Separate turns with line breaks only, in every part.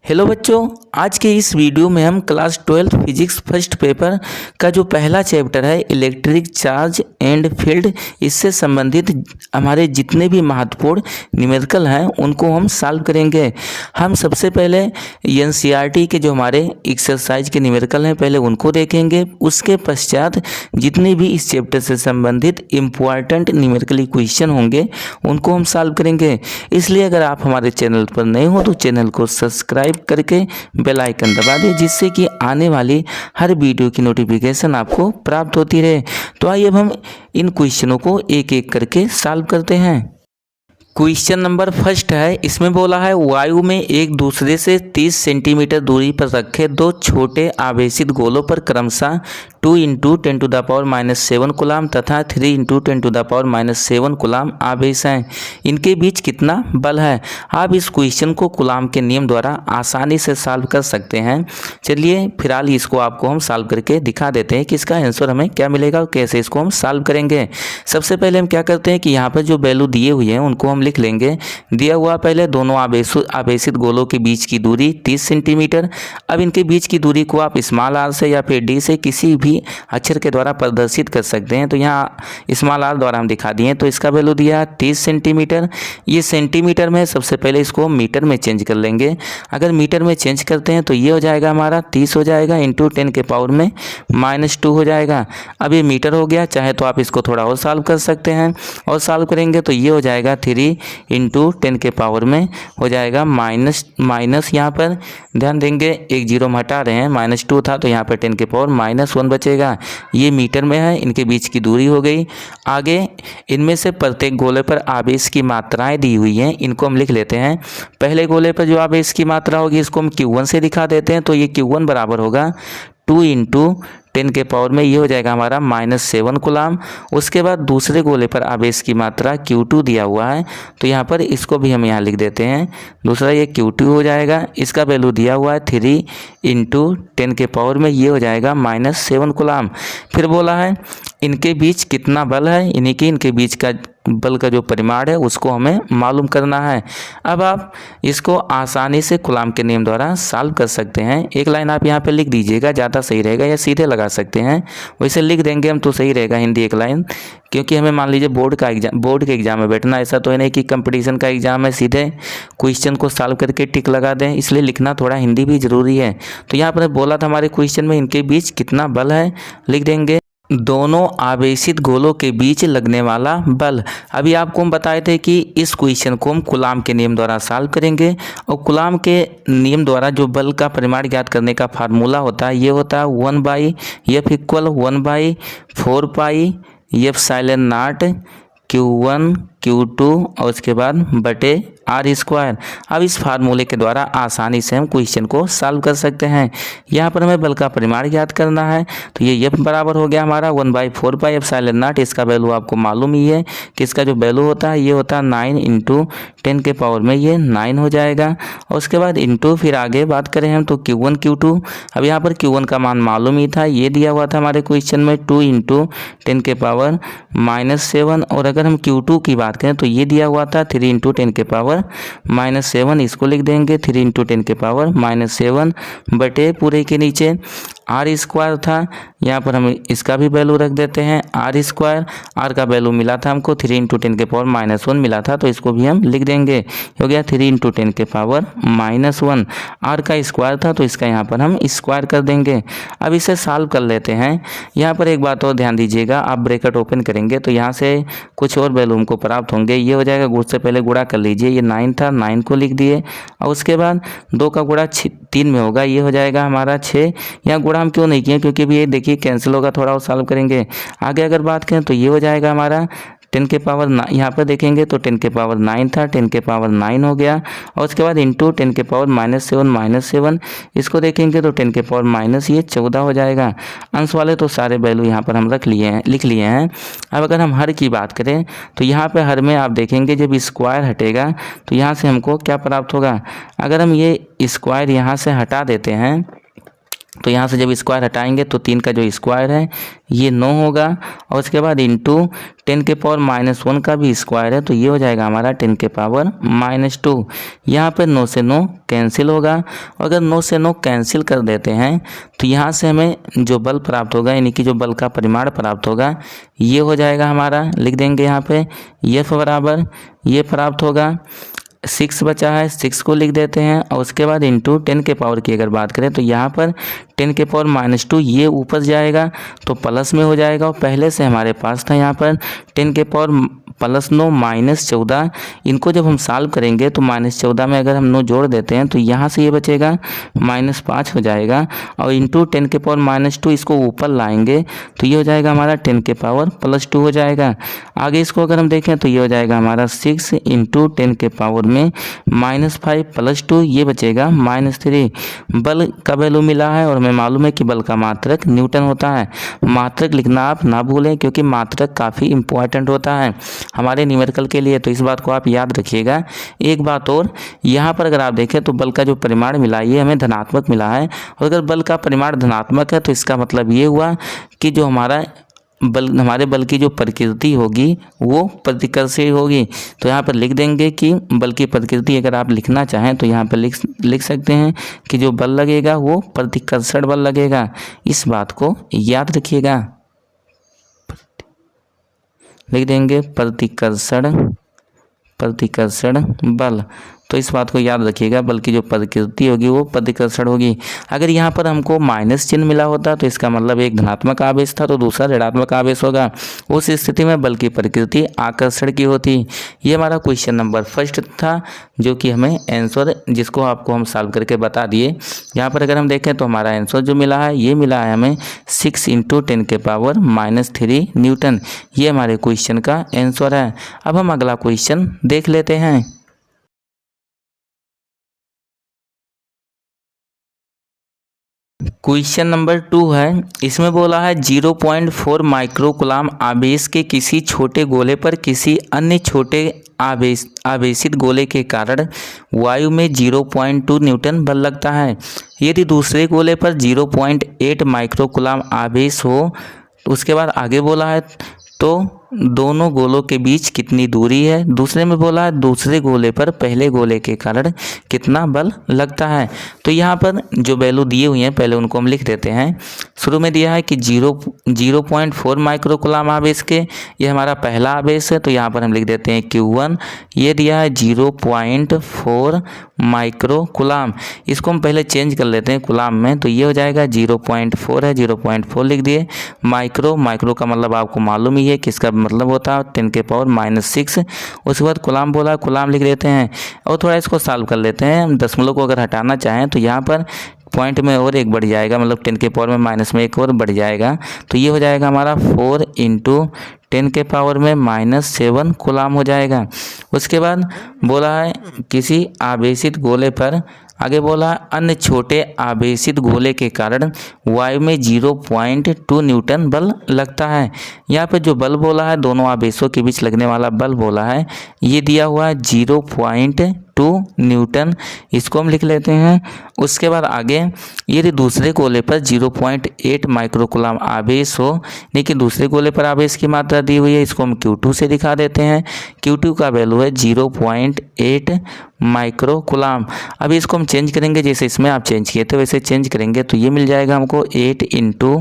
Hello बच्चों, आज के इस वीडियो में हम क्लास 12 फिजिक्स फर्स्ट पेपर का जो पहला चैप्टर है इलेक्ट्रिक चार्ज एंड फील्ड, इससे संबंधित हमारे जितने भी महत्वपूर्ण न्यूमेरिकल हैं उनको हम सॉल्व करेंगे। हम सबसे पहले एनसीईआरटी के जो हमारे एक्सरसाइज के न्यूमेरिकल हैं पहले उनको देखेंगे। उसके पश्चात जितने भी इस चैप्टर से संबंधित इम्पॉर्टेंट न्यूमेरिकल क्वेश्चन होंगे उनको हम सॉल्व करेंगे। इसलिए अगर आप हमारे चैनल पर नए हो तो चैनल को सब्सक्राइब करके बेल आइकन दबा दें, जिससे कि आने वाली हर वीडियो की नोटिफिकेशन आपको प्राप्त होती रहे। तो आइए अब हम इन क्वेश्चनों को एक एक करके सॉल्व करते हैं। क्वेश्चन नंबर फर्स्ट है, इसमें बोला है वायु में एक दूसरे से 30 सेंटीमीटर दूरी पर रखे दो छोटे आवेशित गोलों पर क्रमशः 2 × 10⁻⁷ कूलाम तथा 3 × 10⁻⁷ कूलाम आवेश हैं। इनके बीच कितना बल है। आप इस क्वेश्चन को कूलाम के नियम द्वारा आसानी से सॉल्व कर सकते हैं। चलिए फिलहाल इसको आपको हम सॉल्व करके दिखा देते हैं कि इसका आंसर हमें क्या मिलेगा और कैसे इसको हम सॉल्व करेंगे। सबसे पहले हम क्या करते हैं कि यहाँ पर जो वैल्यू दिए हुए हैं उनको हम लिख लेंगे। दिया हुआ पहले दोनों आवेशित गोलों के बीच की दूरी 30 सेंटीमीटर। अब इनके बीच की दूरी को आप स्मॉल आर से या फिर डी से किसी भी अक्षर के द्वारा प्रदर्शित कर सकते हैं। तो यहाँ स्मॉल आर द्वारा हम दिखा दिए। तो इसका वैल्यू दिया 30 सेंटीमीटर। ये सेंटीमीटर में, सबसे पहले इसको मीटर में चेंज कर लेंगे। अगर मीटर में चेंज करते हैं तो ये हो जाएगा हमारा 30 हो जाएगा इंटू 10⁻⁻² हो जाएगा। अब ये मीटर हो गया। चाहे तो आप इसको थोड़ा और सॉल्व कर सकते हैं, और सॉल्व करेंगे तो ये हो जाएगा 3 × 10⁻⁻, हो जाएगा माइनस यहाँ पर ध्यान देंगे एक जीरो हम हटा रहे हैं, -2 था तो यहाँ पर 10⁻⁻1 बचेगा। ये मीटर में है, इनके बीच की दूरी हो गई। आगे इनमें से प्रत्येक गोले पर आवेश की मात्राएं दी हुई हैं, इनको हम लिख लेते हैं। पहले गोले पर जो आवेश की मात्रा होगी इसको हम Q1 से दिखा देते हैं। तो ये Q1 बराबर होगा 2 × 10⁻⁻, ये हो जाएगा हमारा -7 कूलाम। उसके बाद दूसरे गोले पर आवेश की मात्रा Q2 दिया हुआ है, तो यहाँ पर इसको भी हम यहाँ लिख देते हैं। दूसरा ये Q2 हो जाएगा, इसका वैल्यू दिया हुआ है 3 × 10⁻⁻, ये हो जाएगा -7 कूलाम। फिर बोला है इनके बीच कितना बल है, यानी कि इनके बीच का बल का जो परिमाण है उसको हमें मालूम करना है। अब आप इसको आसानी से कूलाम के नियम द्वारा सॉल्व कर सकते हैं। एक लाइन आप यहाँ पे लिख दीजिएगा, ज़्यादा सही रहेगा, या सीधे लगा सकते हैं। वैसे लिख देंगे हम तो सही रहेगा हिंदी एक लाइन, क्योंकि हमें मान लीजिए बोर्ड के एग्जाम में बैठना, ऐसा तो है नहीं कि कंपटीशन का एग्जाम है सीधे क्वेश्चन को सॉल्व करके टिक लगा दें, इसलिए लिखना थोड़ा हिंदी भी जरूरी है। तो यहाँ पर बोला था हमारे क्वेश्चन में इनके बीच कितना बल है, लिख देंगे दोनों आवेशित गोलों के बीच लगने वाला बल। अभी आपको हम बताए थे कि इस क्वेश्चन को हम कूलाम के नियम द्वारा सॉल्व करेंगे, और कूलाम के नियम द्वारा जो बल का परिमाण ज्ञात करने का फार्मूला होता है ये होता है 1/F = 1/4πε0 Q1 Q2 और उसके बाद बटे R²। अब इस फार्मूले के द्वारा आसानी से हम क्वेश्चन को सॉल्व कर सकते हैं। यहाँ पर हमें बल का परिमाण ज्ञात करना है, तो ये F बराबर हो गया हमारा 1/4πε0। इसका वैल्यू आपको मालूम ही है कि इसका जो वैल्यू होता है ये होता है 9 × 10⁻⁻, ये 9 हो जाएगा। और उसके बाद इंटू फिर आगे बात करें हम तो Q1 Q2। अब यहाँ पर Q1 का मान मालूम ही था, ये दिया हुआ था हमारे क्वेश्चन में 2 × 10⁻⁻7। और अगर हम Q2 की बात करें तो ये दिया हुआ था 3 × 10⁻⁻7, इसको लिख देंगे 3 × 10⁻⁻7 बटे पूरे के नीचे R² था, यहाँ पर हम इसका भी वैल्यू रख देते हैं R²। R का वैल्यू मिला था हमको 3 × 10⁻⁻1 मिला था, तो इसको भी हम लिख देंगे, हो गया 3 × 10⁻⁻1। R का स्क्वायर था तो इसका यहाँ पर हम स्क्वायर कर देंगे। अब इसे सॉल्व कर लेते हैं। यहाँ पर एक बात और ध्यान दीजिएगा, आप ब्रैकेट ओपन करेंगे तो यहाँ से कुछ और वैल्यू हमको प्राप्त होंगे। ये हो जाएगा, गुण से पहले गुणा कर लीजिए, ये 9 था, 9 को लिख दिए, और उसके बाद 2 का गुणा 3 में होगा, ये हो जाएगा हमारा 6। यहाँ गुणा हम क्यों नहीं किए, क्योंकि अभी ये देखिए कैंसिल होगा, थोड़ा और सॉल्व करेंगे। आगे अगर बात करें तो ये हो जाएगा हमारा 10⁻9, यहाँ पर देखेंगे तो 10⁻9 था, 10⁻9 हो गया। और उसके बाद इंटू 10⁻⁻7 इसको देखेंगे तो 10⁻⁻, ये 14 हो जाएगा। अंश वाले तो सारे वैल्यू यहाँ पर हम लिख लिए हैं। अब अगर हम हर की बात करें तो यहाँ पे हर में आप देखेंगे जब स्क्वायर हटेगा तो यहाँ से हमको क्या प्राप्त होगा। अगर हम ये स्क्वायर यहाँ से हटा देते हैं तो यहाँ से जब स्क्वायर हटाएंगे तो 3 का जो स्क्वायर है ये 9 होगा, और उसके बाद इंटू 10 के पावर -1 का भी स्क्वायर है, तो ये हो जाएगा हमारा 10 के पावर -2। यहाँ पर 9 से 9 कैंसिल होगा, और अगर 9 से 9 कैंसिल कर देते हैं तो यहाँ से हमें जो बल प्राप्त होगा, यानी कि जो बल का परिमाण प्राप्त होगा, ये हो जाएगा हमारा, लिख देंगे यहाँ पे F बराबर ये प्राप्त होगा 6 बचा है, 6 को लिख देते हैं, और उसके बाद इंटू 10 के पावर की अगर बात करें तो यहाँ पर 10 के पावर -2 ये ऊपर जाएगा तो प्लस में हो जाएगा, और पहले से हमारे पास था यहाँ पर 10 के पावर +9 -14। इनको जब हम सॉल्व करेंगे तो -14 में अगर हम 9 जोड़ देते हैं तो यहाँ से ये बचेगा -5 हो जाएगा, और इंटू 10 के पावर -2 इसको ऊपर लाएंगे तो ये हो जाएगा हमारा 10 के पावर +2 हो जाएगा। आगे इसको अगर हम देखें तो ये हो जाएगा हमारा 6 इंटू 10 के पावर में -5 +2 ये बचेगा -3। बल का वैल्यू मिला है, और हमें मालूम है कि बल का मात्रक न्यूटन होता है। मात्रक लिखना आप ना भूलें, क्योंकि मात्रक काफ़ी इंपॉर्टेंट होता है हमारे न्यूमेरिकल के लिए, तो इस बात को आप याद रखिएगा। एक बात और, यहाँ पर अगर आप देखें तो बल का जो परिमाण मिला ये हमें धनात्मक मिला है, और अगर बल का परिमाण धनात्मक है तो इसका मतलब ये हुआ कि जो हमारे बल की जो प्रकृति होगी वो प्रतिकर्षी होगी। तो यहाँ पर लिख देंगे कि बल की प्रकृति अगर आप लिखना चाहें तो यहाँ पर लिख सकते हैं कि जो बल लगेगा वो प्रतिकर्षण बल लगेगा। इस बात को याद रखिएगा, लिख देंगे प्रतिकर्षण बल। तो इस बात को याद रखिएगा, बल की जो प्रकृति होगी वो प्रतिकर्षण होगी। अगर यहाँ पर हमको माइनस चिन्ह मिला होता तो इसका मतलब एक धनात्मक आवेश था तो दूसरा ऋणात्मक आवेश होगा। उस स्थिति में बल की प्रकृति आकर्षण की होती। ये हमारा क्वेश्चन नंबर 1 था, जो कि हमें आंसर जिसको आपको हम सॉल्व करके बता दिए। यहाँ पर अगर हम देखें तो हमारा आंसर जो मिला है ये मिला है हमें 6 इंटू 10 के पावर -3 न्यूटन। ये हमारे क्वेश्चन का आंसर है। अब हम अगला क्वेश्चन देख लेते हैं। क्वेश्चन नंबर 2 है, इसमें बोला है 0.4 माइक्रोकूलाम आवेश के किसी छोटे गोले पर किसी अन्य छोटे आवेशित गोले के कारण वायु में 0.2 न्यूटन बल लगता है। यदि दूसरे गोले पर 0.8 माइक्रोकूलाम आवेश हो, उसके बाद आगे बोला है तो दोनों गोलों के बीच कितनी दूरी है। दूसरे में बोला है दूसरे गोले पर पहले गोले के कारण कितना बल लगता है। तो यहाँ पर जो वैल्यू दिए हुए हैं पहले उनको हम लिख देते हैं। शुरू में दिया है कि 0.4 माइक्रोकूलाम आवेश के, ये हमारा पहला आवेश है तो यहाँ पर हम लिख देते हैं Q1। ये दिया है 0.4 माइक्रोकूलाम, इसको हम पहले चेंज कर लेते हैं कूलाम में, तो ये हो जाएगा 0.4 है, 0.4 लिख दिए। माइक्रो का मतलब आपको मालूम ही है कि इसका मतलब होता है 10 के पावर -6। उसके बाद कूलाम बोला, कूलाम लिख देते हैं और थोड़ा इसको सॉल्व कर लेते हैं। दशमलव को अगर हटाना चाहें तो यहाँ पर पॉइंट में और एक बढ़ जाएगा, मतलब 10 के पावर में माइनस में एक और बढ़ जाएगा, तो ये हो जाएगा हमारा 4 इंटू 10 के पावर में -7 कूलाम हो जाएगा। उसके बाद बोला है किसी आवेशित गोले पर, आगे बोला अन्य छोटे आवेशित गोले के कारण वायु में 0.2 न्यूटन बल लगता है। यहाँ पे जो बल बोला है दोनों आवेशों के बीच लगने वाला बल बोला है ये दिया हुआ है 0.2 न्यूटन, इसको हम लिख लेते हैं। उसके बाद आगे यदि दूसरे गोले पर 0.8 माइक्रोकूलाम आवेश हो, लेकिन दूसरे गोले पर आवेश की मात्रा दी हुई है, इसको हम Q2 से दिखा देते हैं। Q2 का वैल्यू है 0.8 माइक्रोकूलाम। अभी इसको हम चेंज करेंगे, जैसे इसमें आप चेंज किए थे वैसे चेंज करेंगे तो ये मिल जाएगा हमको 8 इंटू,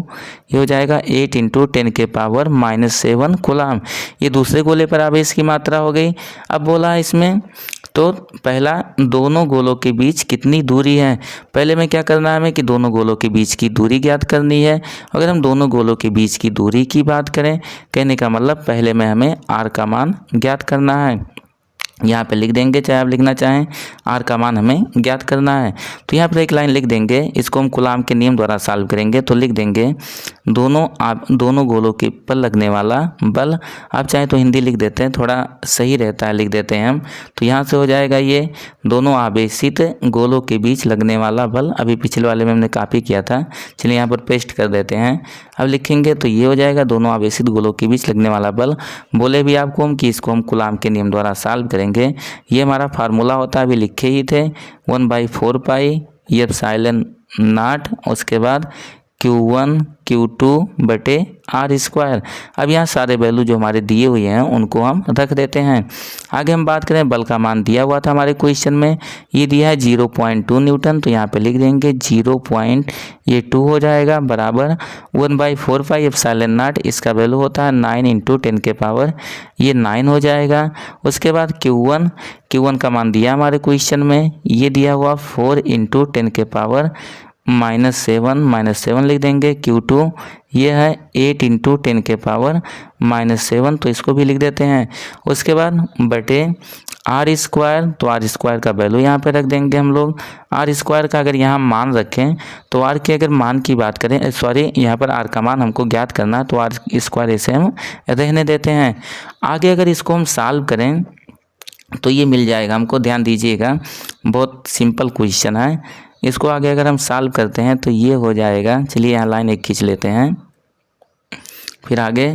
ये हो जाएगा 8 इंटू 10 के पावर -7 कूलाम। ये दूसरे गोले पर आवेश की मात्रा हो गई। अब बोला है इसमें तो पहला दोनों गोलों के बीच कितनी दूरी है। पहले में क्या करना है हमें कि दोनों गोलों के बीच की दूरी ज्ञात करनी है। अगर हम दोनों गोलों के बीच की दूरी की बात करें, कहने का मतलब पहले में हमें r का मान ज्ञात करना है। यहाँ पे लिख देंगे, चाहे आप लिखना चाहें, r का मान हमें ज्ञात करना है। तो यहाँ पर एक लाइन लिख देंगे, इसको हम कूलाम के नियम द्वारा सॉल्व करेंगे। तो लिख देंगे दोनों गोलों के पर लगने वाला बल, आप चाहे तो हिंदी लिख देते हैं, थोड़ा सही रहता है, लिख देते हैं हम। तो यहाँ से हो जाएगा ये दोनों आवेशित गोलों के बीच लगने वाला बल। अभी पिछले वाले में हमने कॉपी किया था, चलिए यहाँ पर पेस्ट कर देते हैं। अब लिखेंगे तो ये हो जाएगा दोनों आवेशित गोलों के बीच लगने वाला बल। बोले भी आपको हम कि इसको हम कूलाम के नियम द्वारा सॉल्व करेंगे। ये हमारा फार्मूला होता है, अभी लिखे ही थे, 1/4 पाई एप्सिलॉन नॉट उसके बाद Q1 Q2 बटे आर स्क्वायर। अब यहाँ सारे वैल्यू जो हमारे दिए हुए हैं उनको हम रख देते हैं। आगे हम बात करें, बल का मान दिया हुआ था हमारे क्वेश्चन में, ये दिया है 0.2 न्यूटन, तो यहाँ पे लिख देंगे 0.2 हो जाएगा बराबर 1/4 पाई एप्सिलॉन नॉट, इसका वैल्यू होता है 9 × 10 के पावर ये 9 हो जाएगा। उसके बाद Q1 का मान दिया हमारे क्वेश्चन में, ये दिया हुआ 4 × 10 के पावर -7 लिख देंगे। Q2 ये है 8 × 10 के पावर -7, तो इसको भी लिख देते हैं। उसके बाद बटे आर स्क्वायर, तो आर स्क्वायर का वैल्यू यहाँ पे रख देंगे हम लोग। आर स्क्वायर का अगर यहाँ मान रखें तो आर के अगर मान की बात करें, सॉरी यहाँ पर आर का मान हमको ज्ञात करना है, तो आर स्क्वायर ऐसे हम रहने देते हैं। आगे अगर इसको हम सॉल्व करें तो ये मिल जाएगा हमको, ध्यान दीजिएगा बहुत सिंपल क्वेश्चन है। इसको आगे अगर हम सॉल्व करते हैं तो ये हो जाएगा, चलिए यहाँ लाइन एक खींच लेते हैं। फिर आगे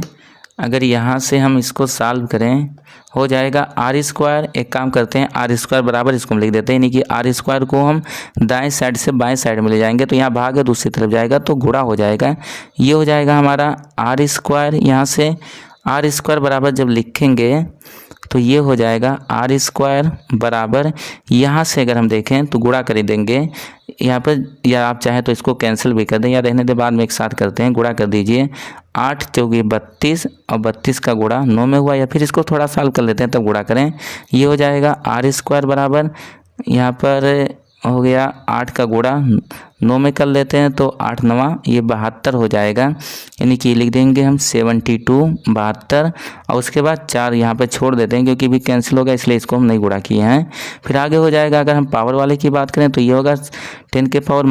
अगर यहाँ से हम इसको सॉल्व करें हो जाएगा आर स्क्वायर, एक काम करते हैं आर स्क्वायर बराबर इसको हम लिख देते हैं, यानी कि आर स्क्वायर को हम दाएं साइड से बाएं साइड में ले जाएंगे तो यहाँ भाग है दूसरी तरफ जाएगा तो गुणा हो जाएगा। ये हो जाएगा हमारा आर स्क्वायर, यहाँ से आर स्क्वायर बराबर जब लिखेंगे तो ये हो जाएगा आर स्क्वायर बराबर, यहाँ से अगर हम देखें तो गुणा कर देंगे यहाँ पर, या आप चाहे तो इसको कैंसिल भी कर दें या रहने दे, बाद में एक साथ करते हैं, गुणा कर दीजिए। 8 चौके 32 और 32 का गुणा 9 में हुआ, या फिर इसको थोड़ा सॉल्व कर लेते हैं तब गुणा करें। ये हो जाएगा आर स्क्वायर बराबर, यहाँ पर हो गया 8 का गुणा 9 में कर लेते हैं तो 8 9 ये 72 हो जाएगा, यानी कि लिख देंगे हम 72 72, और उसके बाद 4 यहाँ पे छोड़ देते हैं क्योंकि भी कैंसिल होगा इसलिए इसको हम नहीं गुणा किए हैं। फिर आगे हो जाएगा, अगर हम पावर वाले की बात करें तो ये होगा 10 के पावर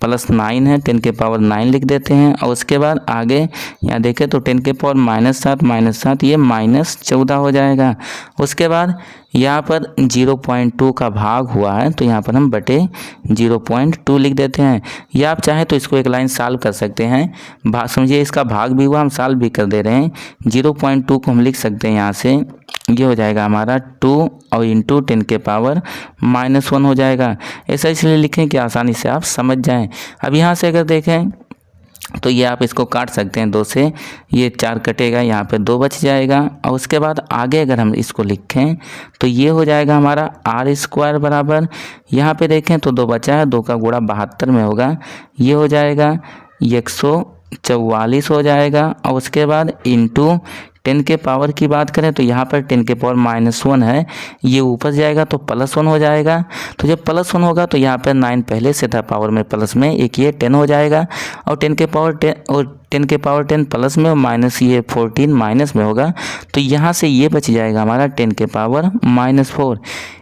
+9 है, 10 के पावर 9 लिख देते हैं। और उसके बाद आगे यहाँ देखें तो 10 के पावर -7 ये -14 हो जाएगा। उसके बाद यहाँ पर 0.2 का भाग हुआ है तो यहाँ पर हम बटे 0.2 लिख देते हैं, या आप चाहें तो इसको एक लाइन सॉल्व कर सकते हैं। समझिए इसका भाग भी हुआ, हम सॉल्व भी कर दे रहे हैं। 0.2 को हम लिख सकते हैं यहाँ से, ये हो जाएगा हमारा 2 और इंटू 10 के पावर -1 हो जाएगा। ऐसा इसलिए लिखें कि आसानी से आप समझ जाएं। अब यहाँ से अगर देखें तो ये आप इसको काट सकते हैं 2 से, ये 4 कटेगा, यहाँ पे 2 बच जाएगा। और उसके बाद आगे अगर हम इसको लिखें तो ये हो जाएगा हमारा आर स्क्वायर बराबर, यहाँ पे देखें तो 2 बचा है, 2 का गुणा 72 में होगा, ये हो जाएगा 144 हो जाएगा। और उसके बाद इंटू 10 के पावर की बात करें तो यहाँ पर 10 के पावर -1 है, ये ऊपर जाएगा तो +1 हो जाएगा। तो जब +1 होगा तो यहाँ पर 9 पहले से था पावर में प्लस में, एक ये 10 हो जाएगा, और 10 के पावर 10 प्लस में और माइनस ये 14 माइनस में होगा, तो यहाँ से ये बच जाएगा हमारा 10 के पावर -4।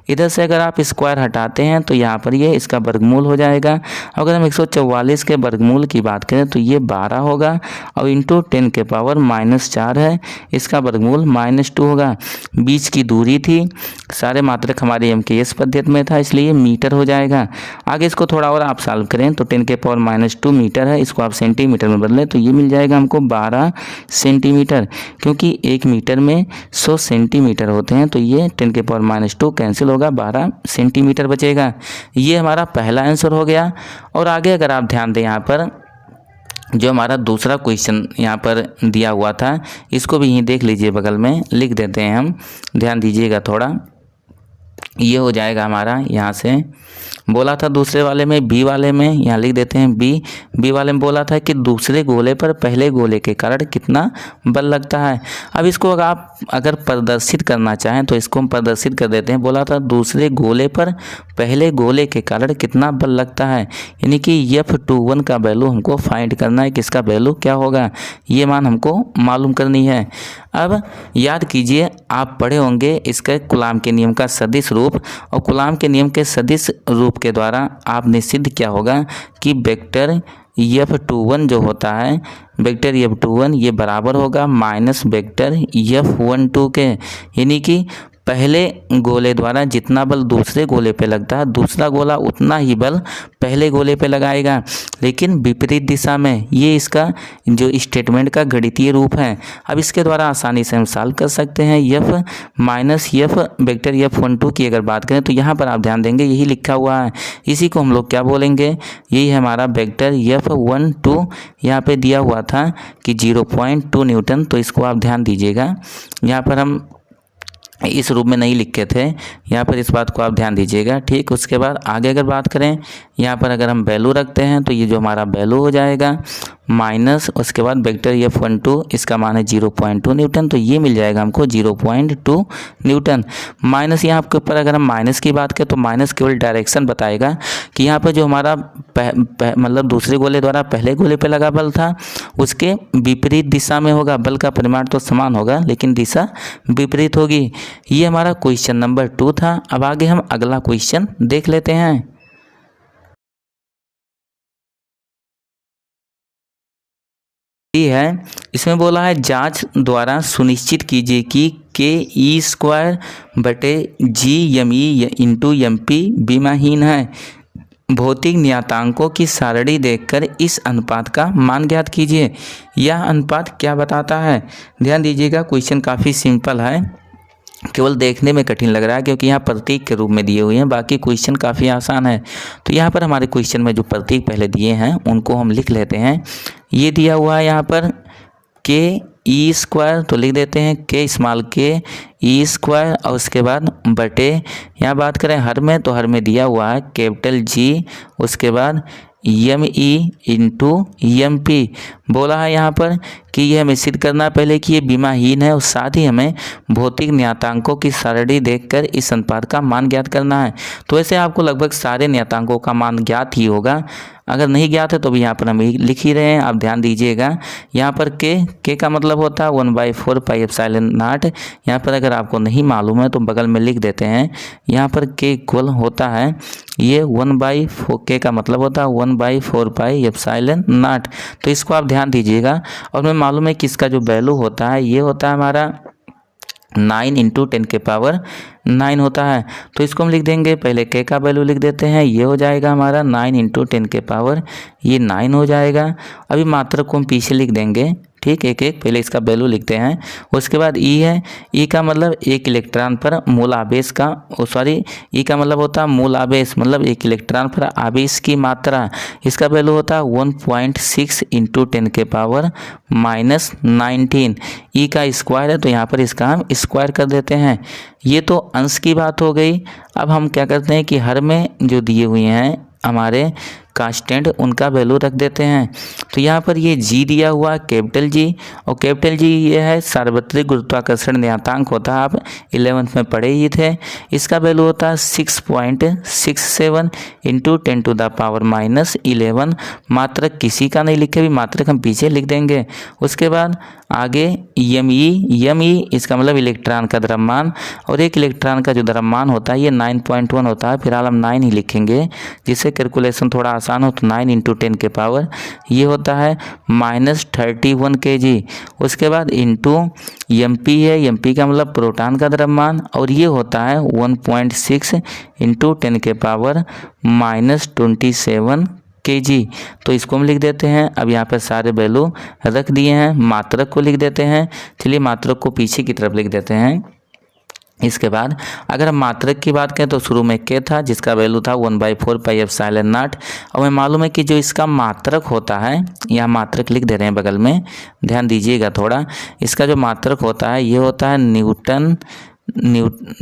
इधर से अगर आप स्क्वायर हटाते हैं तो यहाँ पर ये इसका वर्गमूल हो जाएगा। अगर हम 144 के वर्गमूल की बात करें तो ये 12 होगा, और इंटू 10 के पावर -4 है, इसका वर्गमूल -2 होगा। बीच की दूरी थी, सारे मात्रक हमारे MKS पद्धति में था इसलिए मीटर हो जाएगा। आगे इसको थोड़ा और आप सॉल्व करें तो 10 के पावर -2 मीटर है, इसको आप सेंटीमीटर में बदलें तो ये मिल जाएगा हमको 12 सेंटीमीटर, क्योंकि 1 मीटर में 100 सेंटीमीटर होते हैं, तो ये 10 के पावर -2 कैंसिल होगा, 12 सेंटीमीटर बचेगा। ये हमारा पहला आंसर हो गया। और आगे अगर आप ध्यान दें, यहाँ पर जो हमारा दूसरा क्वेश्चन यहाँ पर दिया हुआ था, इसको भी यहीं देख लीजिए, बगल में लिख देते हैं हम, ध्यान दीजिएगा थोड़ा। ये हो जाएगा हमारा, यहाँ से बोला था दूसरे वाले में, बी वाले में यहाँ लिख देते हैं बी वाले में बोला था कि दूसरे गोले पर पहले गोले के कारण कितना बल लगता है। अब इसको आप अगर प्रदर्शित करना चाहें तो इसको हम प्रदर्शित कर देते हैं। बोला था दूसरे गोले पर पहले गोले के कारण कितना बल लगता है, यानी कि F21 का वैल्यू हमको फाइंड करना है, किसका वैल्यू क्या होगा, ये मान हमको मालूम करनी है। अब याद कीजिए, आप पढ़े होंगे इसका कूलाम के नियम का सदिश रूप, और कूलाम के नियम के सदिश रूप के द्वारा आपने सिद्ध क्या होगा कि वेक्टर F21 जो होता है, वेक्टर F21 ये बराबर होगा माइनस वेक्टर F12 के, यानी कि पहले गोले द्वारा जितना बल दूसरे गोले पे लगता है, दूसरा गोला उतना ही बल पहले गोले पे लगाएगा, लेकिन विपरीत दिशा में। ये इसका जो स्टेटमेंट का गणितीय रूप है। अब इसके द्वारा आसानी से हम सॉल्व कर सकते हैं। F minus F vector F12 की अगर बात करें तो यहाँ पर आप ध्यान देंगे यही लिखा हुआ है, इसी को हम लोग क्या बोलेंगे, यही है हमारा वेक्टर F12। यहाँ पे दिया हुआ था कि 0.2 न्यूटन, तो इसको आप ध्यान दीजिएगा। यहाँ पर हम इस रूप में नहीं लिखे थे, यहाँ पर इस बात को आप ध्यान दीजिएगा। ठीक, उसके बाद आगे अगर बात करें, यहाँ पर अगर हम वैल्यू रखते हैं तो ये जो हमारा वैल्यू हो जाएगा माइनस, उसके बाद वेक्टर F12, इसका मान है 0.2 न्यूटन, तो ये मिल जाएगा हमको 0.2 न्यूटन। माइनस यहाँ आपके ऊपर अगर हम माइनस की बात करें तो माइनस केवल डायरेक्शन बताएगा कि यहाँ पर जो हमारा मतलब दूसरे गोले द्वारा पहले गोले पे लगा बल था उसके विपरीत दिशा में होगा। बल का परिमाण तो समान होगा लेकिन दिशा विपरीत होगी। ये हमारा क्वेश्चन नंबर 2 था। अब आगे हम अगला क्वेश्चन देख लेते हैं। ये है, इसमें बोला है जांच द्वारा सुनिश्चित कीजिए कि ke² बटे GME इंटू MP विमाहीन है। भौतिक नियतांकों की सारणी देखकर इस अनुपात का मान ज्ञात कीजिए। यह अनुपात क्या बताता है? ध्यान दीजिएगा, क्वेश्चन काफ़ी सिंपल है, केवल देखने में कठिन लग रहा है क्योंकि यहाँ प्रतीक के रूप में दिए हुए हैं, बाकी क्वेश्चन काफ़ी आसान है। तो यहाँ पर हमारे क्वेश्चन में जो प्रतीक पहले दिए हैं उनको हम लिख लेते हैं। ये दिया हुआ है यहाँ पर ke², तो लिख देते हैं ke² और उसके बाद बटे, यहाँ बात करें हर में तो हर में दिया हुआ है कैपिटल G, उसके बाद ME इंटू MP। बोला है यहाँ पर कि यह हमें सिद्ध करना पहले कि ये विमाहीन है और साथ ही हमें भौतिक नियतांकों की सारणी देखकर इस अनुपात का मान ज्ञात करना है। तो ऐसे आपको लगभग सारे नियतांकों का मान ज्ञात ही होगा, अगर नहीं ज्ञात है तो भी यहाँ पर हम लिख ही रहे हैं। आप ध्यान दीजिएगा, यहाँ पर के का मतलब होता है 1/4 पाई एप्सिलॉन नॉट। यहाँ पर अगर आपको नहीं मालूम है तो बगल में लिख देते हैं, यहाँ पर के इक्वल होता है ये 1/4, के का मतलब होता है 1/4 पाई एप्सिलॉन नॉट। तो इसको आप ध्यान दीजिएगा। और हमें मालूम है कि इसका जो वैल्यू होता है ये होता है हमारा 9 इंटू 10 के पावर 9 होता है। तो इसको हम लिख देंगे, पहले के का वैल्यू लिख देते हैं, ये हो जाएगा हमारा 9 इंटू 10 के पावर ये 9 हो जाएगा। अभी मात्रक को हम पीछे लिख देंगे, ठीक, एक एक पहले इसका वैल्यू लिखते हैं। उसके बाद ई है, ई का मतलब एक इलेक्ट्रॉन पर मूल आवेश का, ई का मतलब होता है मूल आवेश, मतलब एक इलेक्ट्रॉन पर आवेश की मात्रा। इसका वैल्यू होता है 1.6 इंटू 10 के पावर -19। ई का स्क्वायर है तो यहाँ पर इसका हम स्क्वायर कर देते हैं। ये तो अंश की बात हो गई। अब हम क्या करते हैं कि हर में जो दिए हुए हैं हमारे कांस्टेंट उनका वैल्यू रख देते हैं। तो यहाँ पर ये G दिया हुआ कैपिटल G, और कैपिटल G ये है सार्वत्रिक गुरुत्वाकर्षण नियतांक होता है, आप 11th में पढ़े ही थे। इसका वैल्यू होता है 6.67 इंटू 10 टू द पावर -11। मात्रक किसी का नहीं लिखे, भी मात्रक हम पीछे लिख देंगे। उसके बाद आगे ME इसका मतलब इलेक्ट्रॉन का द्रव्यमान, और एक इलेक्ट्रॉन का जो द्रव्यमान होता है ये 9.1 होता है। फिलहाल हम 9 ही लिखेंगे जिससे कैलकुलेशन थोड़ा आसान हो। तो 9 इंटू 10 के पावर ये होता है -31 kg। उसके बाद इंटू MP है, MP का मतलब प्रोटॉन का द्रव्यमान, और ये होता है 1.6 इंटू 10 के पावर -27 kg। तो इसको हम लिख देते हैं। अब यहाँ पर सारे वैल्यू रख दिए हैं, मात्रक को लिख देते हैं। चलिए मात्रक को पीछे की तरफ लिख देते हैं। इसके बाद अगर हम मात्रक की बात करें तो शुरू में के था जिसका वैल्यू था 1/4 पाई एप्सिलॉन नॉट। और हमें मालूम है कि जो इसका मात्रक होता है, यहाँ मात्रक लिख दे रहे हैं बगल में, ध्यान दीजिएगा थोड़ा। इसका जो मात्रक होता है ये होता है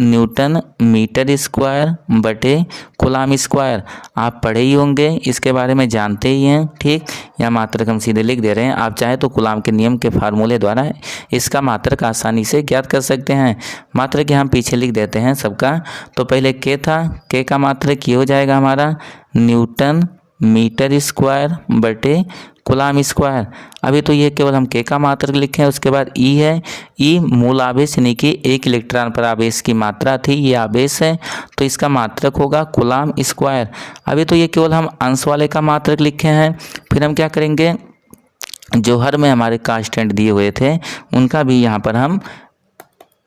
न्यूटन मीटर स्क्वायर बटे कूलाम स्क्वायर। आप पढ़े ही होंगे, इसके बारे में जानते ही हैं, ठीक। यह मात्रक हम सीधे लिख दे रहे हैं। आप चाहे तो कूलाम के नियम के फार्मूले द्वारा इसका मात्रक आसानी से ज्ञात कर सकते हैं। मात्रक यहाँ पीछे लिख देते हैं सबका। तो पहले के था, के का मात्रक ये हो जाएगा हमारा न्यूटन मीटर स्क्वायर बटे कूलाम स्क्वायर। अभी तो ये केवल हम के का मात्रक लिखे हैं। उसके बाद ई है, ई मूल आवेश यानी कि एक इलेक्ट्रॉन पर आवेश की मात्रा थी, ये आवेश है तो इसका मात्रक होगा कूलाम स्क्वायर। अभी तो ये केवल हम अंश वाले का मात्रक लिखे हैं। फिर हम क्या करेंगे, जो हर में हमारे कांस्टेंट दिए हुए थे उनका भी यहाँ पर हम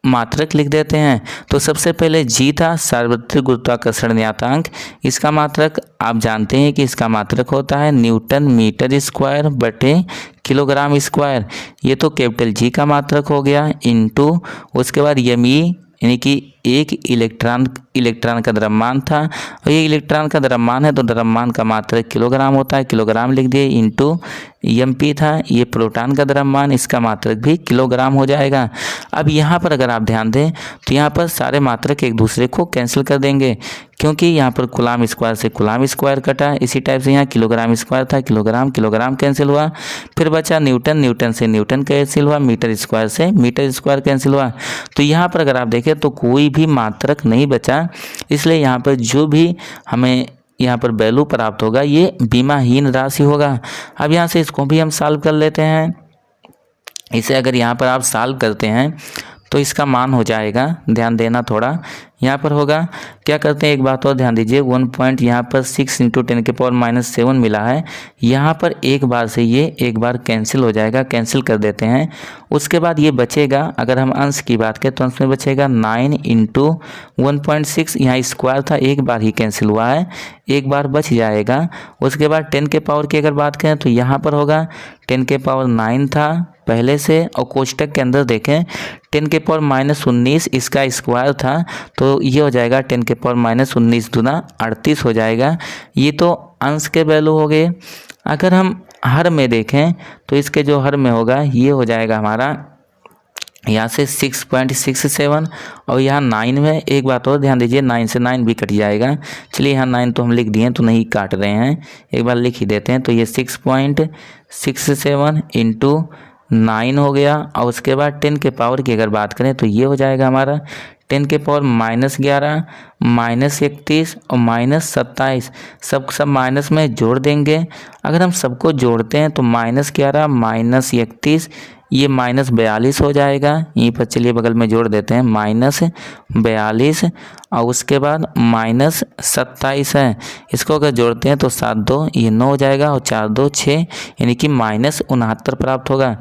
मात्रक लिख देते हैं। तो सबसे पहले जी था सार्वत्रिक गुरुत्वाकर्षण नियतांक। इसका मात्रक आप जानते हैं कि इसका मात्रक होता है न्यूटन मीटर स्क्वायर बटे किलोग्राम स्क्वायर। ये तो कैपिटल जी का मात्रक हो गया इनटू उसके बाद यमी यानी कि एक इलेक्ट्रॉन का द्रव्यमान था और ये इलेक्ट्रॉन का द्रव्यमान है तो द्रव्यमान का मात्रक किलोग्राम होता है, किलोग्राम लिख दिए इनटू एमपी था ये प्रोटॉन का द्रव्यमान, इसका मात्रक भी किलोग्राम हो जाएगा। अब यहाँ पर अगर आप ध्यान दें तो यहाँ पर सारे मात्रक एक दूसरे को कैंसिल कर देंगे क्योंकि यहाँ पर कूलाम स्क्वायर से कूलाम स्क्वायर कटा। इसी टाइप से यहाँ किलोग्राम स्क्वायर था, किलोग्राम किलोग्राम कैंसिल हुआ, फिर बचा न्यूटन, न्यूटन से न्यूटन कैंसिल हुआ, मीटर स्क्वायर से मीटर स्क्वायर कैंसिल हुआ। तो यहाँ पर अगर आप देखें तो कोई भी मात्रक नहीं बचा, इसलिए यहाँ पर जो भी हमें यहाँ पर वैल्यू प्राप्त होगा ये बीमाहीन राशि होगा। अब यहाँ से इसको भी हम सॉल्व कर लेते हैं। इसे अगर यहाँ पर आप सॉल्व करते हैं तो इसका मान हो जाएगा, ध्यान देना थोड़ा, यहाँ पर होगा क्या करते हैं एक बात और ध्यान दीजिए 1 पॉइंट यहाँ पर 6 × 10⁻⁷ मिला है, यहाँ पर एक बार से ये एक बार कैंसिल हो जाएगा, कैंसिल कर देते हैं। उसके बाद ये बचेगा, अगर हम अंश की बात करें तो अंश में बचेगा 9 × 1.6, यहाँ स्क्वायर था एक बार ही कैंसिल हुआ है, एक बार बच जाएगा। उसके बाद 10 के पावर की अगर बात करें तो यहाँ पर होगा 10 के पावर 9 था पहले से, और कोष्टक के अंदर देखें 10 के पावर -19 इसका स्क्वायर था तो ये हो जाएगा 10 के पावर -19 दूना 38 हो जाएगा। ये तो अंश के वैल्यू हो गए। अगर हम हर में देखें तो इसके जो हर में होगा ये हो जाएगा हमारा यहाँ से 6.67 और यहाँ 9 में एक बात और ध्यान दीजिए 9 से 9 भी कट जाएगा। चलिए यहाँ 9 तो हम लिख दिए तो नहीं काट रहे हैं, एक बार लिख ही देते हैं। तो ये 6.67 × 9 हो गया और उसके बाद 10 के पावर की अगर बात करें तो ये हो जाएगा हमारा 10 के पावर -11 -31 और -27, सब माइनस में जोड़ देंगे। अगर हम सबको जोड़ते हैं तो -11 -31 ये -42 हो जाएगा। यहीं पर चलिए बगल में जोड़ देते हैं -42 और उसके बाद -27 है, इसको अगर जोड़ते हैं तो 7 2 ये 9 हो जाएगा और 4 2 6 यानी कि -69 प्राप्त होगा।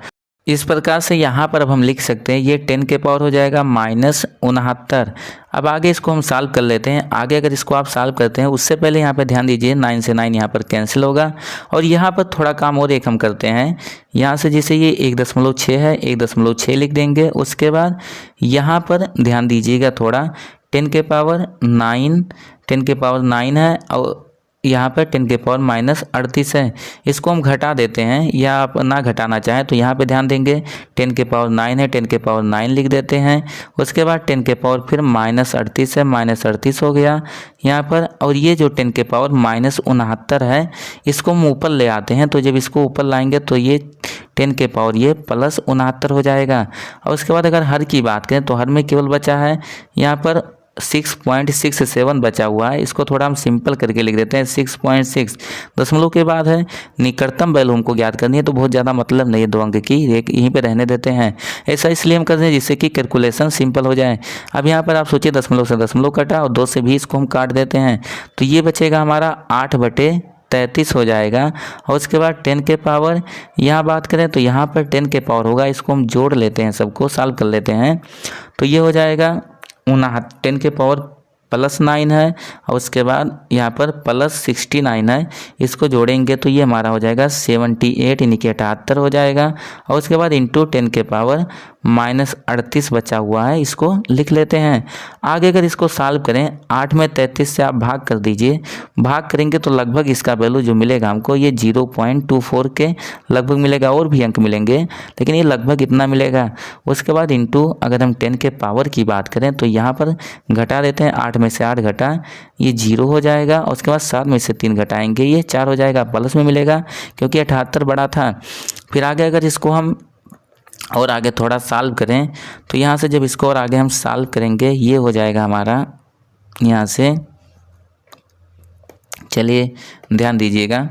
इस प्रकार से यहाँ पर अब हम लिख सकते हैं ये 10 के पावर हो जाएगा -69। अब आगे इसको हम सॉल्व कर लेते हैं। आगे अगर इसको आप सॉल्व करते हैं उससे पहले यहाँ पर ध्यान दीजिए 9 से 9 यहाँ पर कैंसिल होगा और यहाँ पर थोड़ा काम और एक हम करते हैं। यहाँ से जैसे ये 1.6 है 1.6 लिख देंगे। उसके बाद यहाँ पर ध्यान दीजिएगा थोड़ा 10 के पावर 9 है और यहाँ पर 10 के पावर -38 है, इसको हम घटा देते हैं या आप ना घटाना चाहें तो यहाँ पे ध्यान देंगे 10 के पावर 9 है 10 के पावर 9 लिख देते हैं। उसके बाद 10 के पावर फिर -38 है -38 हो गया यहाँ पर, और ये जो 10 के पावर -69 है इसको हम ऊपर ले आते हैं। तो जब इसको ऊपर लाएंगे तो ये 10 के पावर ये +69 हो जाएगा। और उसके बाद अगर हर की बात करें तो हर में केवल बचा है यहाँ पर 6.67 बचा हुआ है, इसको थोड़ा हम सिंपल करके लिख देते हैं 6.6। दशमलव के बाद है, निकटतम वैल्यू हमको ज्ञात करनी है तो बहुत ज़्यादा मतलब नहीं है 2 अंक की, यहीं पे रहने देते हैं। ऐसा इसलिए हम करते हैं जिससे कि कैलकुलेशन सिंपल हो जाए। अब यहाँ पर आप सोचिए दशमलव से दशमलव कटा और 2 से भी इसको हम काट देते हैं तो ये बचेगा हमारा 8/33 हो जाएगा। और उसके बाद 10 के पावर यहाँ बात करें तो यहाँ पर 10 के पावर होगा, इसको हम जोड़ लेते हैं, सबको सॉल्व कर लेते हैं तो ये हो जाएगा 10 के पावर +9 है और उसके बाद यहाँ पर +69 है, इसको जोड़ेंगे तो ये हमारा हो जाएगा 78 यानी कि 78 हो जाएगा। और उसके बाद इंटू 10 के पावर -38 बचा हुआ है, इसको लिख लेते हैं। आगे अगर इसको सॉल्व करें 8 में 33 से आप भाग कर दीजिए, भाग करेंगे तो लगभग इसका वैल्यू जो मिलेगा हमको ये 0.24 के लगभग मिलेगा, और भी अंक मिलेंगे लेकिन ये लगभग इतना मिलेगा। उसके बाद इंटू अगर हम 10 के पावर की बात करें तो यहाँ पर घटा देते हैं, 8 में से 8 घटा ये 0 हो जाएगा। और उसके बाद 7 में से 3 घटाएंगे ये 4 हो जाएगा, प्लस में मिलेगा क्योंकि 78 बड़ा था। फिर आगे अगर इसको हम और आगे थोड़ा सॉल्व करें तो यहाँ से जब इसको और आगे हम सॉल्व करेंगे ये हो जाएगा हमारा यहाँ से, चलिए ध्यान दीजिएगा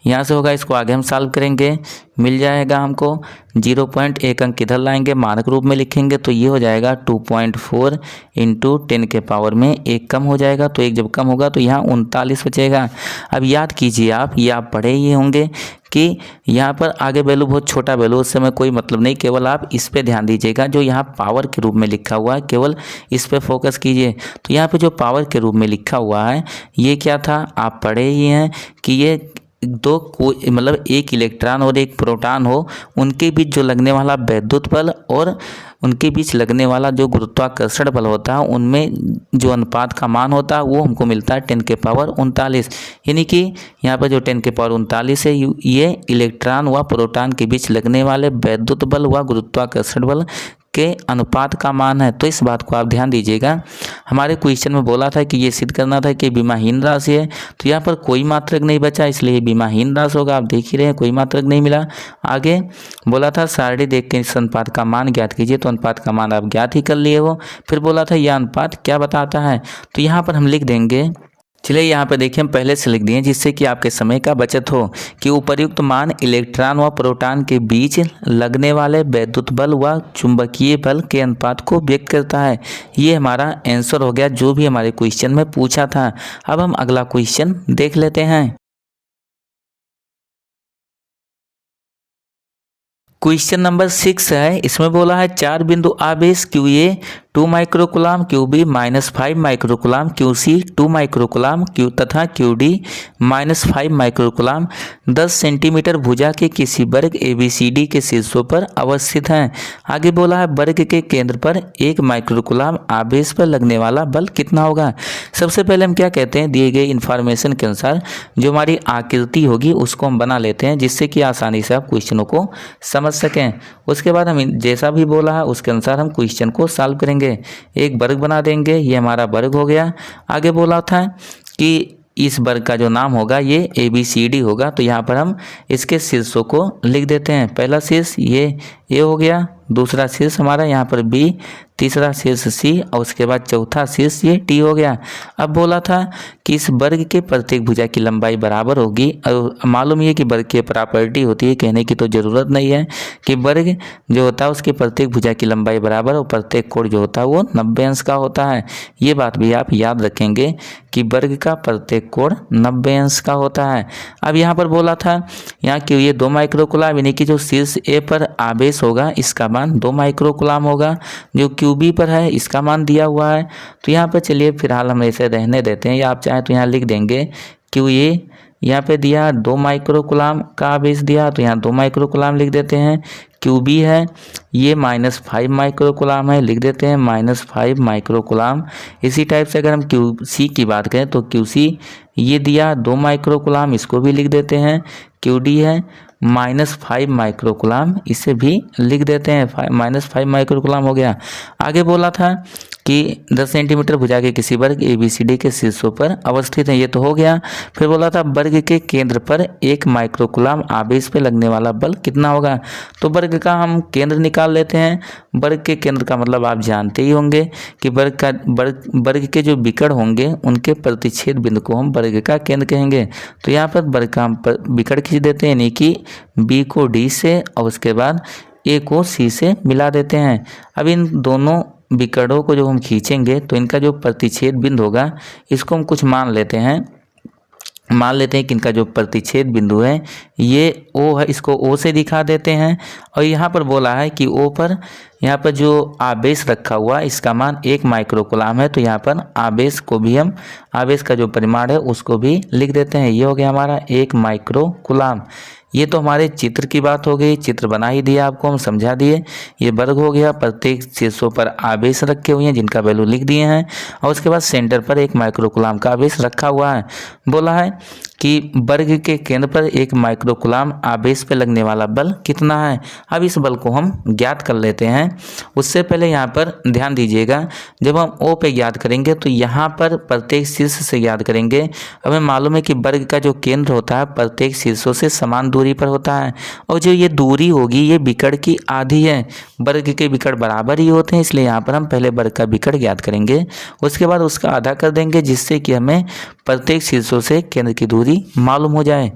यहाँ से होगा, इसको आगे हम सॉल्व करेंगे, मिल जाएगा हमको 0.1 अंक इधर लाएंगे, मानक रूप में लिखेंगे तो ये हो जाएगा 2.4 इंटू 10 के पावर में 1 कम हो जाएगा, तो 1 जब कम होगा तो यहाँ 39 बचेगा। अब याद कीजिए आप, ये आप पढ़े ही होंगे कि यहाँ पर आगे वैल्यू बहुत छोटा वैल्यू, उससे में कोई मतलब नहीं, केवल आप इस पे ध्यान दीजिएगा, जो यहाँ पावर के रूप में लिखा हुआ है केवल इस पे फोकस कीजिए। तो यहाँ पे जो पावर के रूप में लिखा हुआ है ये क्या था, आप पढ़े ही हैं कि ये दो कोई मतलब एक इलेक्ट्रॉन और एक प्रोटॉन हो, उनके बीच जो लगने वाला वैद्युत बल और उनके बीच लगने वाला जो गुरुत्वाकर्षण बल होता है, उनमें जो अनुपात का मान होता है वो हमको मिलता है 10 के पावर 39। यानी कि यहाँ पर जो 10 के पावर 39 है, ये इलेक्ट्रॉन व प्रोटॉन के बीच लगने वाले वैद्युत बल व गुरुत्वाकर्षण बल के अनुपात का मान है। तो इस बात को आप ध्यान दीजिएगा। हमारे क्वेश्चन में बोला था कि ये सिद्ध करना था कि विमाहीन राशि है, तो यहाँ पर कोई मात्रक नहीं बचा, इसलिए विमाहीन राशि होगा। आप देख ही रहे हैं कोई मात्रक नहीं मिला। आगे बोला था सारणी देख के इस अनुपात का मान ज्ञात कीजिए, तो अनुपात का मान आप ज्ञात ही कर लिए हो। फिर बोला था यह अनुपात क्या बताता है, तो यहाँ पर हम लिख देंगे, चलिए यहाँ पे देखिए हम पहले से लिख दिए जिससे कि आपके समय का बचत हो, कि उपर्युक्त मान इलेक्ट्रॉन व प्रोटॉन के बीच लगने वाले वैद्युत बल व चुंबकीय बल के अनुपात को व्यक्त करता है। ये हमारा आंसर हो गया जो भी हमारे क्वेश्चन में पूछा था। अब हम अगला क्वेश्चन देख लेते हैं। क्वेश्चन नंबर 6 है, इसमें बोला है 4 बिंदु आवेश QA 2 microcoulomb, QB -5 microcoulomb, QC 2 microcoulomb तथा QD -5 माइक्रोकुलाम 10 सेंटीमीटर भुजा के किसी वर्ग ABCD के शीर्षों पर अवस्थित हैं। आगे बोला है वर्ग के केंद्र पर 1 माइक्रोकुलाम आवेश पर लगने वाला बल कितना होगा। सबसे पहले हम क्या कहते हैं, दिए गए इन्फॉर्मेशन के अनुसार जो हमारी आकृति होगी उसको हम बना लेते हैं, जिससे कि आसानी से आप क्वेश्चनों को समझ सकें। उसके बाद हम जैसा भी बोला है उसके अनुसार हम क्वेश्चन को सॉल्व करेंगे। एक वर्ग बना देंगे, ये हमारा वर्ग हो गया। आगे बोला था कि इस वर्ग का जो नाम होगा ये ABCD होगा, तो यहाँ पर हम इसके शीर्षों को लिख देते हैं। पहला शीर्ष ये A हो गया, दूसरा शीर्ष हमारा यहाँ पर B, तीसरा शीर्ष C और उसके बाद चौथा शीर्ष ये T हो गया। अब बोला था कि इस वर्ग के प्रत्येक भुजा की लंबाई बराबर होगी, और मालूम है कि वर्ग की प्रॉपर्टी होती है, कहने की तो ज़रूरत नहीं है कि वर्ग जो होता है उसके प्रत्येक भुजा की लंबाई बराबर और प्रत्येक कोण जो होता है वो 90 अंश का होता है। ये बात भी आप याद रखेंगे कि वर्ग का प्रत्येक कोण 90 अंश का होता है। अब यहाँ पर बोला था यहाँ कि ये 2 माइक्रोकुलाम, यानी कि जो शीर्ष A पर आवेश होगा इसका मान 2 माइक्रोकुलाम होगा, जो QB पर है इसका मान दिया हुआ है। तो यहाँ पर चलिए फिलहाल हम इसे रहने देते हैं, या आप चाहें तो यहाँ लिख देंगे QA यहाँ पे दिया 2 माइक्रोकुलाम का आवेश दिया, तो यहाँ 2 माइक्रोकुलाम लिख देते हैं। QB है ये -5 माइक्रोकुलाम है, लिख देते हैं -5 माइक्रोकुलाम। इसी टाइप से अगर हम QC की बात करें तो QC ये दिया 2 माइक्रोकुलाम, इसको भी लिख देते हैं। QD है -5 माइक्रोकुलाम, इसे भी लिख देते हैं, -5 माइक्रोकुलाम हो गया। आगे बोला था कि 10 सेंटीमीटर भुजा के किसी वर्ग ABCD के शीर्षों पर अवस्थित है, ये तो हो गया। फिर बोला था वर्ग के केंद्र पर 1 माइक्रोकुलाम आवेश पे लगने वाला बल कितना होगा। तो वर्ग का हम केंद्र निकाल लेते हैं। वर्ग के केंद्र का मतलब आप जानते ही होंगे कि वर्ग के जो विकर्ण होंगे उनके प्रतिच्छेद बिंदु को हम वर्ग का केंद्र कहेंगे। तो यहाँ पर वर्ग का हम विकर्ण खींच देते हैं, यानी कि B को D से और उसके बाद A को C से मिला देते हैं। अब इन दोनों विकर्णों को जो हम खींचेंगे तो इनका जो प्रतिच्छेद बिंदु होगा इसको हम कुछ मान लेते हैं कि इनका जो प्रतिच्छेद बिंदु है ये O है, इसको O से दिखा देते हैं। और यहाँ पर बोला है कि O पर यहाँ पर जो आवेश रखा हुआ इसका मान 1 माइक्रोकुलाम है, तो यहाँ पर आवेश को भी हम आवेश का जो परिमाण है उसको भी लिख देते हैं। ये हो गया हमारा 1 माइक्रोकुलाम। ये तो हमारे चित्र की बात हो गई, चित्र बना ही दिया आपको, हम समझा दिए। ये वर्ग हो गया, प्रत्येक शीर्षों पर आवेश रखे हुए हैं जिनका वैल्यू लिख दिए हैं, और उसके बाद सेंटर पर 1 माइक्रोकुलाम का आवेश रखा हुआ है। बोला है कि वर्ग के केंद्र पर 1 माइक्रोकुलाम आवेश पे लगने वाला बल कितना है। अब इस बल को हम ज्ञात कर लेते हैं। उससे पहले यहाँ पर ध्यान दीजिएगा, जब हम O पे ज्ञात करेंगे तो यहाँ पर प्रत्येक शीर्ष से ज्ञात करेंगे। हमें मालूम है कि वर्ग का जो केंद्र होता है प्रत्येक शीर्षों से समान दूरी पर होता है, और जो ये दूरी होगी ये विकर्ण की आधी है। वर्ग के विकर्ण बराबर ही होते हैं, इसलिए यहाँ पर हम पहले वर्ग का विकर्ण ज्ञात करेंगे, उसके बाद उसका आधा कर देंगे, जिससे कि हमें प्रत्येक शीर्षों से केंद्र की दूरी मालूम हो जाए।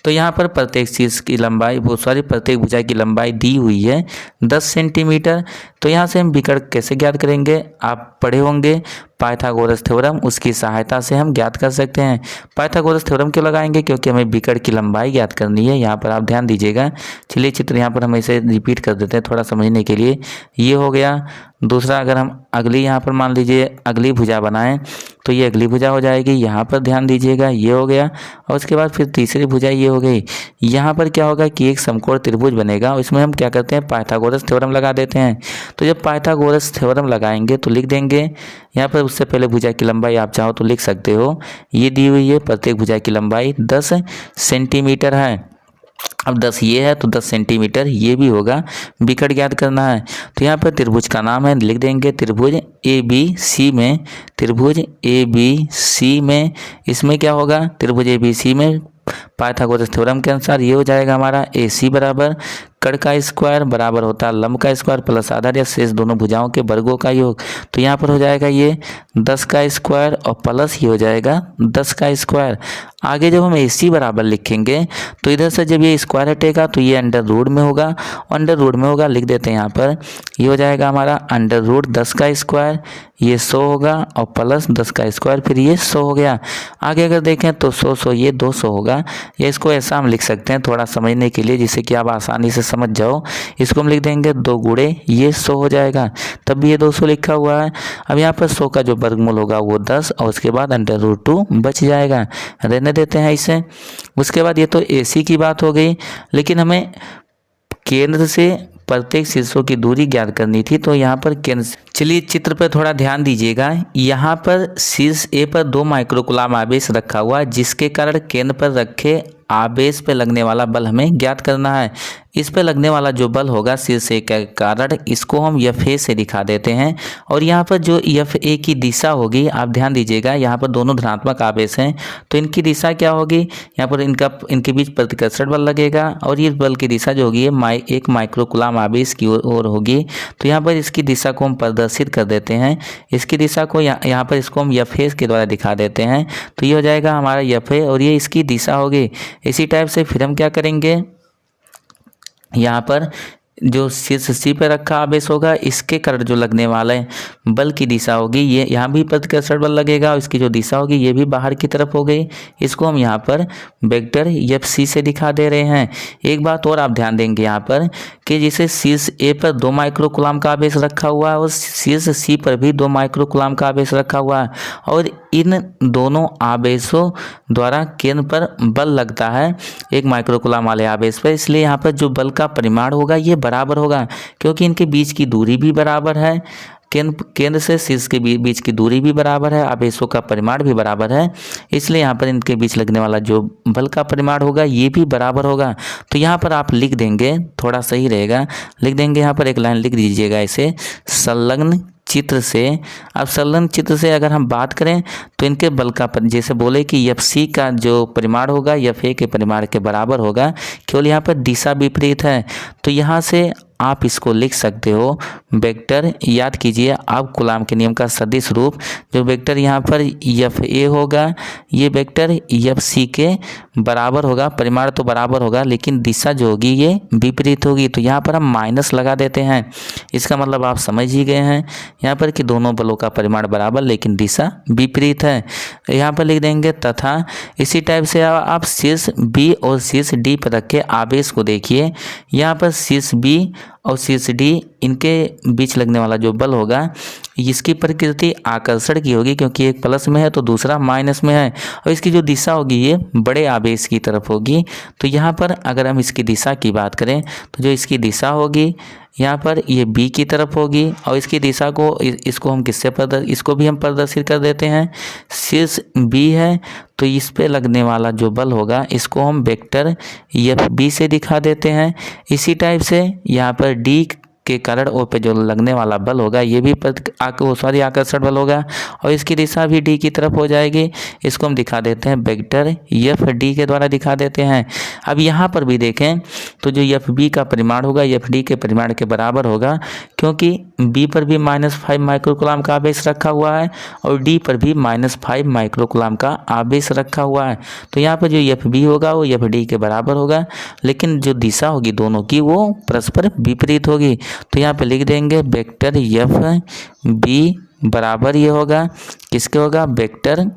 तो यहाँ पर प्रत्येक चीज़ की लंबाई प्रत्येक भुजा की लंबाई दी हुई है 10 सेंटीमीटर। तो यहाँ से हम विकर्ण कैसे ज्ञात करेंगे, आप पढ़े होंगे पाइथागोरस थ्योरम, उसकी सहायता से हम ज्ञात कर सकते हैं। पाइथागोरस थ्योरम क्यों लगाएंगे, क्योंकि हमें विकर्ण की लंबाई ज्ञात करनी है। यहाँ पर आप ध्यान दीजिएगा। चलिए चित्र यहाँ पर हम इसे रिपीट कर देते हैं थोड़ा समझने के लिए। ये हो गया। दूसरा, अगर हम अगली यहाँ पर मान लीजिए अगली भुजा बनाएं तो ये अगली भुजा हो जाएगी। यहाँ पर ध्यान दीजिएगा, ये हो गया। और उसके बाद फिर तीसरी भुजा ये हो गई। यहाँ पर क्या होगा कि एक समकोण त्रिभुज बनेगा, और इसमें हम क्या करते हैं, पाइथागोरस थ्योरम लगा देते हैं। तो जब पाइथागोरस थ्योरम लगाएंगे तो लिख देंगे यहाँ पर, उससे पहले भुजा की लंबाई आप चाहो तो लिख सकते हो, ये दी हुई है प्रत्येक भुजा की लंबाई 10 सेंटीमीटर है। अब 10 ये है तो 10 सेंटीमीटर ये भी होगा, विकर्ण ज्ञात करना है। तो यहाँ पर त्रिभुज का नाम है, लिख देंगे त्रिभुज ABC में, त्रिभुज ABC में इसमें क्या होगा, त्रिभुज ABC में पाइथागोरस थ्योरम के अनुसार ये हो जाएगा हमारा AC बराबर कर्ण का स्क्वायर बराबर होता है लंब का स्क्वायर प्लस आधार या शेष दोनों भुजाओं के वर्गों का योग। तो यहाँ पर हो जाएगा ये 10 का स्क्वायर और प्लस ये हो जाएगा 10 का स्क्वायर। आगे जब हम AC बराबर लिखेंगे तो इधर से जब ये स्क्वायर हटेगा तो ये अंडर रूट में होगा, अंडर रूट में होगा, लिख देते हैं यहाँ पर, ये हो जाएगा हमारा अंडर रूट 10 का स्क्वायर, ये 100 होगा और प्लस 10 का स्क्वायर, फिर ये 100 हो गया। आगे अगर देखें तो 100 ये 200 होगा, या इसको ऐसा हम लिख सकते हैं थोड़ा समझने के लिए जिससे कि आप आसानी से समझ जाओ। इसको हम लिख देंगे 2 गुणे ये 100 हो जाएगा, तब भी ये 200 लिखा हुआ है। अब यहाँ पर 100 का जो वर्गमूल होगा वो 10 और उसके बाद अंडर रूट 2 बच जाएगा, रहने देते हैं इसे। उसके बाद ये तो AC की बात हो गई, लेकिन हमें केंद्र से प्रत्येक शीर्षों की दूरी ज्ञात करनी थी। तो यहाँ पर केंद्र, चलिए चित्र पर थोड़ा ध्यान दीजिएगा। यहाँ पर शीर्ष A पर 2 माइक्रोकूलाम आवेश रखा हुआ है, जिसके कारण केंद्र पर रखे आवेश पर लगने वाला बल हमें ज्ञात करना है। इस पर लगने वाला जो बल होगा शीर्ष A के कारण, इसको हम FA से दिखा देते हैं। और यहाँ पर जो FA की दिशा होगी, आप ध्यान दीजिएगा, यहाँ पर दोनों धनात्मक आवेश हैं तो इनकी दिशा क्या होगी, यहाँ पर इनके बीच प्रतिकर्षण बल लगेगा और ये बल की दिशा जो होगी ये एक माइक्रोकूलाम आवेश की ओर होगी। तो यहाँ पर इसकी दिशा को हम प्रदर्शित कर देते हैं, इसकी दिशा को यहाँ पर इसको हम FA के द्वारा दिखा देते हैं। तो ये हो जाएगा हमारा FA और ये इसकी दिशा होगी। इसी टाइप से फिर हम क्या करेंगे, यहाँ पर जो शीर्ष C पे रखा आवेश होगा इसके कारण जो लगने वाले बल की दिशा होगी, ये यहाँ भी प्रतिकर्षण बल लगेगा और इसकी जो दिशा होगी ये भी बाहर की तरफ हो गई। इसको हम यहाँ पर वेक्टर FC से दिखा दे रहे हैं। एक बात और आप ध्यान देंगे यहाँ पर कि जैसे शीर्ष A पर 2 माइक्रोकूलाम का आवेश रखा हुआ है और शीर्ष C पर भी 2 माइक्रोकूलाम का आवेश रखा हुआ है, और इन दोनों आवेशों द्वारा केंद्र पर बल लगता है 1 माइक्रोकूलाम वाले आवेश पर। इसलिए यहाँ पर जो बल का परिमाण होगा ये बराबर होगा, क्योंकि इनके बीच की दूरी भी बराबर है, केंद्र से शीर्ष के बीच की दूरी भी बराबर है, आवेशों का परिमाण भी बराबर है। इसलिए यहाँ पर इनके बीच लगने वाला जो बल का परिमाण होगा ये भी बराबर होगा। तो यहाँ पर आप लिख देंगे, थोड़ा सही रहेगा, लिख देंगे यहाँ पर एक लाइन लिख दीजिएगा इसे, संलग्न चित्र से। अब संलग्न चित्र से अगर हम बात करें तो इनके बल का जैसे बोले कि FC का जो परिमाण होगा FA के परिमाण के बराबर होगा, केवल यहाँ पर दिशा विपरीत है। तो यहाँ से आप इसको लिख सकते हो वेक्टर, याद कीजिए आप कूलाम के नियम का सदिश रूप, जो वेक्टर यहाँ पर FA होगा ये वेक्टर FC के बराबर होगा, परिमाण तो बराबर होगा लेकिन दिशा जो होगी ये विपरीत होगी। तो यहाँ पर हम माइनस लगा देते हैं, इसका मतलब आप समझ ही गए हैं यहाँ पर कि दोनों बलों का परिमाण बराबर लेकिन दिशा विपरीत है। यहाँ पर लिख देंगे तथा। इसी टाइप से आप शीर्ष B और शीर्ष D पर रखे आवेश को देखिए, यहाँ पर शीर्ष B और शीर्ष D इनके बीच लगने वाला जो बल होगा इसकी प्रकृति आकर्षण की होगी, क्योंकि एक प्लस में है तो दूसरा माइनस में है, और इसकी जो दिशा होगी ये बड़े आवेश की तरफ होगी। तो यहाँ पर अगर हम इसकी दिशा की बात करें तो जो इसकी दिशा होगी यहाँ पर ये B की तरफ होगी, और इसकी दिशा को इसको हम इसको भी हम प्रदर्शित कर देते हैं। शीर्ष B है तो इस पे लगने वाला जो बल होगा इसको हम वेक्टर FB से दिखा देते हैं। इसी टाइप से यहाँ पर D के कारण ओ पे जो लगने वाला बल होगा ये भी आकर्षण बल होगा और इसकी दिशा भी डी की तरफ हो जाएगी। इसको हम दिखा देते हैं वेक्टर एफ डी के द्वारा दिखा देते हैं। अब यहाँ पर भी देखें तो जो एफ बी का परिमाण होगा एफ डी के परिमाण के बराबर होगा, क्योंकि बी पर भी -5 माइक्रोकुलाम का आवेश रखा हुआ है और डी पर भी -5 माइक्रोकुलाम का आवेश रखा हुआ है। तो यहाँ पर जो एफ बी होगा वो एफ डी के बराबर होगा, लेकिन जो दिशा होगी दोनों की वो परस्पर विपरीत होगी। तो यहाँ पे लिख देंगे वेक्टर एफ बी बराबर ये होगा, किसके होगा, वेक्टर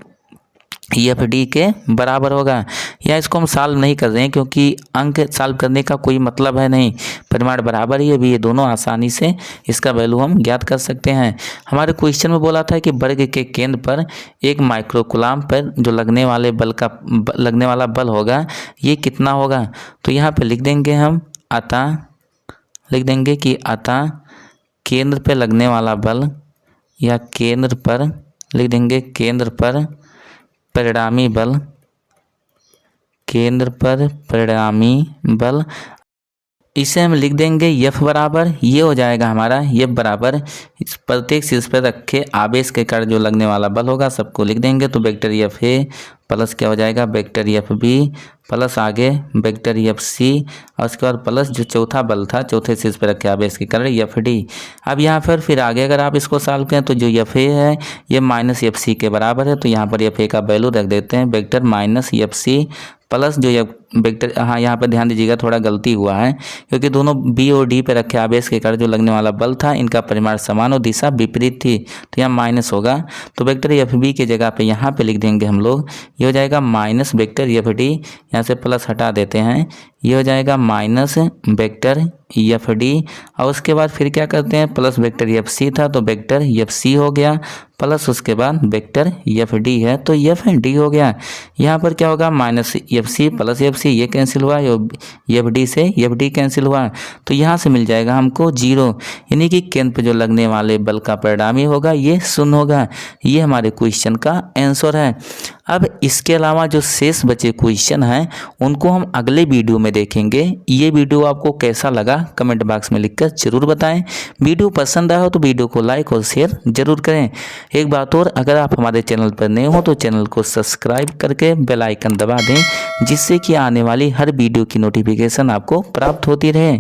एफ डी के बराबर होगा। या इसको हम सॉल्व नहीं कर रहे हैं क्योंकि अंक सॉल्व करने का कोई मतलब है नहीं, परिमाण बराबर ही है भी, ये दोनों आसानी से इसका वैल्यू हम ज्ञात कर सकते हैं। हमारे क्वेश्चन में बोला था कि वर्ग के केंद्र पर 1 माइक्रोकुलाम पर जो लगने वाला बल होगा ये कितना होगा। तो यहाँ पे लिख देंगे हम अतः केंद्र पे लगने वाला बल, या केंद्र पर लिख देंगे केंद्र पर परिणामी बल, इसे हम लिख देंगे एफ बराबर, ये हो जाएगा हमारा एफ बराबर इस प्रत्येक शीर्ष पर रखे आवेश के कारण जो लगने वाला बल होगा सबको लिख देंगे। तो वेक्टर एफ ए प्लस क्या हो जाएगा, वेक्टर एफ बी प्लस आगे वेक्टर एफ सी और उसके बाद प्लस जो चौथा बल था चौथे शीर्ष पर रखे आवेश के कारण एफ डी। अब यहाँ पर फिर आगे अगर आप इसको सॉल्व करें तो जो एफ ए है ये माइनस एफ सी के बराबर है। तो यहाँ पर एफ ए का वैल्यू रख देते हैं vector minus F C plus जो ये वेक्टर, हाँ यहाँ पर ध्यान दीजिएगा थोड़ा गलती हुआ है क्योंकि दोनों बी और डी पे रखे आवेश के कारण जो लगने वाला बल था इनका परिमाण समान और दिशा विपरीत थी, तो यहाँ माइनस होगा। तो वेक्टर एफ बी की जगह पे यहाँ पे लिख देंगे हम लोग, ये हो जाएगा माइनस वेक्टर एफ डी, यहाँ से प्लस हटा देते हैं, ये हो जाएगा माइनस वेक्टर एफ डी और उसके बाद फिर क्या करते हैं प्लस वेक्टर एफ सी था तो वेक्टर एफ सी हो गया प्लस उसके बाद वेक्टर एफ डी है तो एफ डी हो गया। यहाँ पर क्या होगा minus F C plus F C ये कैंसिल हुआ, एफ डी से एफ डी कैंसिल हुआ, तो यहाँ से मिल जाएगा हमको 0, यानी कि केंद्र पे जो लगने वाले बल का परिणामी होगा ये 0 होगा। ये हमारे क्वेश्चन का आंसर है। अब इसके अलावा जो शेष बचे क्वेश्चन हैं उनको हम अगले वीडियो में देखेंगे। ये वीडियो आपको कैसा लगा कमेंट बॉक्स में लिखकर जरूर बताएं। वीडियो पसंद आया हो तो वीडियो को लाइक और शेयर जरूर करें। एक बात और, अगर आप हमारे चैनल पर नए हो तो चैनल को सब्सक्राइब करके बेल आइकन दबा दें जिससे कि आने वाली हर वीडियो की नोटिफिकेशन आपको प्राप्त होती रहे।